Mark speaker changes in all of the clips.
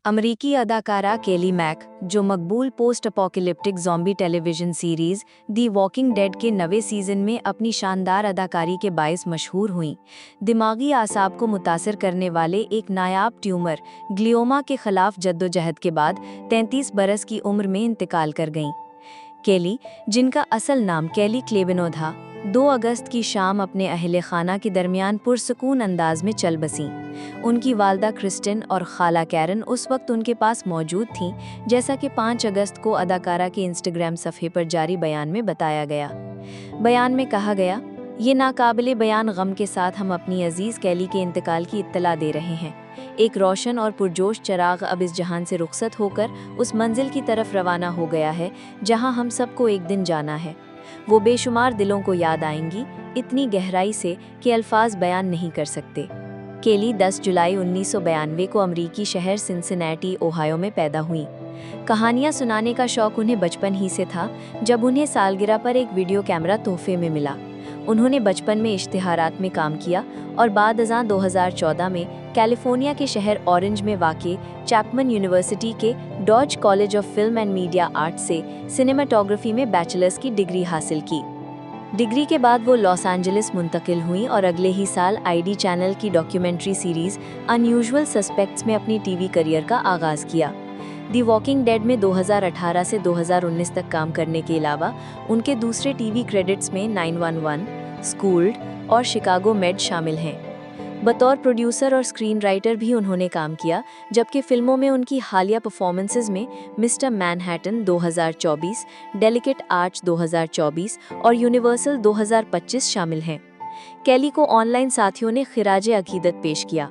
Speaker 1: अमरीकी अदाकारा केली मैक, जो मकबूल post apocalyptic zombie television series the walking dead के नवे सीज़न में अपनी शानदार अदाकारी के बायस मशहूर हुईं, दिमागी आसाब को मुतासिर करने वाले एक नायाब ट्यूमर ग्लियोमा के खिलाफ जद्दोजहद के बाद 33 बरस की उम्र में इंतकाल कर गईं। केली, जिनका असल नाम केली क्लेबेनो था, 2 अगस्त की शाम अपने अहले खाना के दरमियान पुरसकून अंदाज में चल बसीं। उनकी वालदा क्रिस्टिन और खाला कैरन उस वक्त उनके पास मौजूद थीं, जैसा कि 5 अगस्त को अदाकारा के इंस्टाग्राम सफ़े पर जारी बयान में बताया गया। बयान में कहा गया, ये नाकाबिले बयान गम के साथ हम अपनी अजीज़ केली के इंतकाल की इत्तला दे रहे हैं। एक रोशन और पुरजोश चराग अब इस जहान से रुखसत होकर उस मंजिल की तरफ रवाना हो गया है जहां हम सबको एक दिन जाना है। वो बेशुमार दिलों को याद आएंगी, इतनी गहराई से कि अल्फाज बयान नहीं कर सकते। केली 10 जुलाई 1992 को अमरीकी शहर सिंसिनैटी, ओहायो में पैदा हुई। कहानियां सुनाने का शौक उन्हें बचपन ही से था, जब उन्हें सालगिरह पर एक वीडियो कैमरा तोहफे में मिला। उन्होंने बचपन में इश्तिहारात में काम किया और बाद अज़ां 2014 में कैलिफोर्निया के शहर ऑरेंज में वाक़े चैपमन यूनिवर्सिटी के Dodge College of Film and Media Arts से सिनेमाटोग्राफी में बैचलर्स की डिग्री हासिल की। डिग्री के बाद वो लॉस एंजलिस मुंतकिल हुई और अगले ही साल आईडी चैनल की डॉक्यूमेंट्री सीरीज़ अनयूजुअल सस्पेक्ट्स में अपनी टीवी करियर का आगाज़ किया। दी वॉकिंग डेड में 2018 से 2019 तक काम करने के अलावा उनके दूसरे टीवी क्रेडिट्स में 911, स्कूल्ड और शिकागो मेड शामिल हैं। बतौर प्रोड्यूसर और स्क्रीन राइटर भी उन्होंने काम किया, जबकि फिल्मों में उनकी हालिया परफॉर्मेंसेस में मिस्टर मैनहट्टन 2024, डेलिकेट आर्च 2024 और यूनिवर्सल 2025 शामिल हैं। केली को ऑनलाइन साथियों ने खिराज अकीदत पेश किया।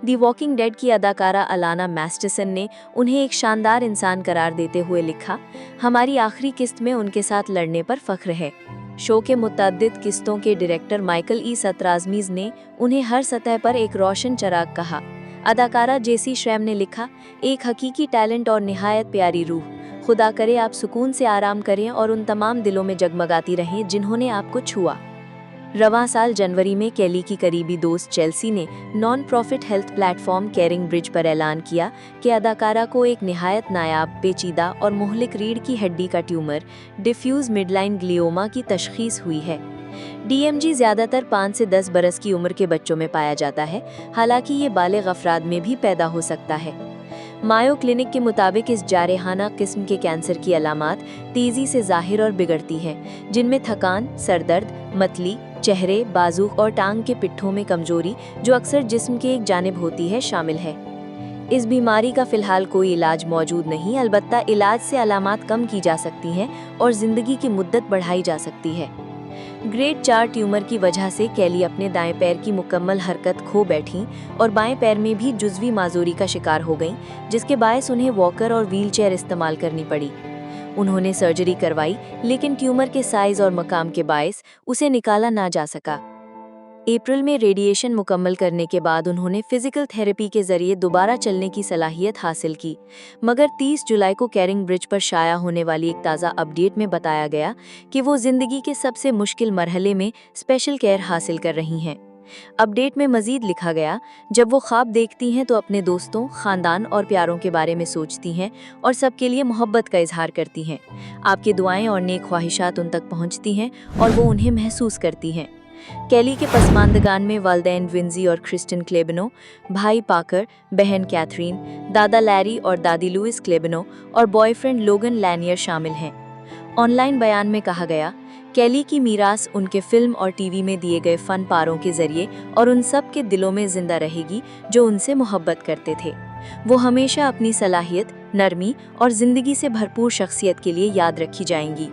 Speaker 1: दी वॉकिंग डेड की अदाकारा अलाना मैस्टरसन ने उन्हें एक शानदार इंसान करार देते हुए लिखा, हमारी आखिरी किस्त में उनके साथ लड़ने पर फख्र है। शो के मुतअद्दिद किस्तों के डायरेक्टर माइकल ई सतराजमीज ने उन्हें हर सतह पर एक रोशन चराग कहा। अदाकारा जेसी श्रैम ने लिखा, एक हकीकी टैलेंट और निहायत प्यारी रूह। खुदा करे आप सुकून से आराम करें और उन तमाम दिलों में जगमगाती रहें जिन्होंने आपको छुआ। रवां साल जनवरी में केली की करीबी दोस्त चेल्सी ने non profit health platform caring bridge पर ऐलान किया कि अदाकारा को एक निहायत नायाब, पेचीदा और मुहलिक रीढ़ की हड्डी का ट्यूमर डिफ्यूज मिडलाइन ग्लियोमा की तशखीस हुई है। डीएमजी ज़्यादातर 5 से 10 बरस की उम्र के बच्चों में पाया जाता है, हालांकि ये बालिग अफराद में भी पैदा हो सकता है। मायो क्लिनिक के मुताबिक इस जारहाना किस्म के कैंसर की अलामात तेज़ी से ज़ाहिर और बिगड़ती हैं, जिनमें थकान, सरदर्द, मतली, चेहरे, बाजू और टांग के पिट्ठों में कमजोरी, जो अक्सर जिस्म के एक जानिब होती है, शामिल है। इस बीमारी का फ़िलहाल कोई इलाज मौजूद नहीं, अलबत्ता इलाज से अलामात कम की जा सकती हैं और ज़िंदगी की मुद्दत बढ़ाई जा सकती है। ग्रेड 4 ट्यूमर की वजह से केली अपने दाएं पैर की मुकम्मल हरकत खो बैठीं और बाएं पैर में भी जुज़वी माजूरी का शिकार हो गईं, जिसके बायस उन्हें वॉकर और व्हीलचेयर इस्तेमाल करनी पड़ी। उन्होंने सर्जरी करवाई, लेकिन ट्यूमर के साइज और मकाम के बायस उसे निकाला ना जा सका। अप्रैल में रेडिएशन मुकम्मल करने के बाद उन्होंने फिजिकल थेरेपी के जरिए दोबारा चलने की सलाहियत हासिल की, मगर 30 जुलाई को केयरिंग ब्रिज पर शाया होने वाली एक ताज़ा अपडेट में बताया गया कि वो ज़िंदगी के सबसे मुश्किल मरहले में स्पेशल केयर हासिल कर रही हैं। अपडेट में मज़ीद लिखा गया, जब वो ख्वाब देखती हैं तो अपने दोस्तों, ख़ानदान और प्यारों के बारे में सोचती हैं और सबके लिए मोहब्बत का इजहार करती हैं। आपकी दुआएं और नेक ख्वाहिशात उन तक पहुंचती हैं और वो उन्हें महसूस करती हैं। केली के पसमानदगान में वालदैन विंजी और क्रिस्टिन क्लेबेनो, भाई पाकर, बहन कैथरीन, दादा लैरी और दादी लुइस क्लेबेनो और बॉयफ्रेंड लोगन लैनियर शामिल हैं। ऑनलाइन बयान में कहा गया, केली की मीरास उनके फिल्म और टीवी में दिए गए फन पारों के जरिए और उन सब के दिलों में जिंदा रहेगी जो उनसे मोहब्बत करते थे। वो हमेशा अपनी सलाहियत, नरमी और जिंदगी से भरपूर शख्सियत के लिए याद रखी जाएंगी।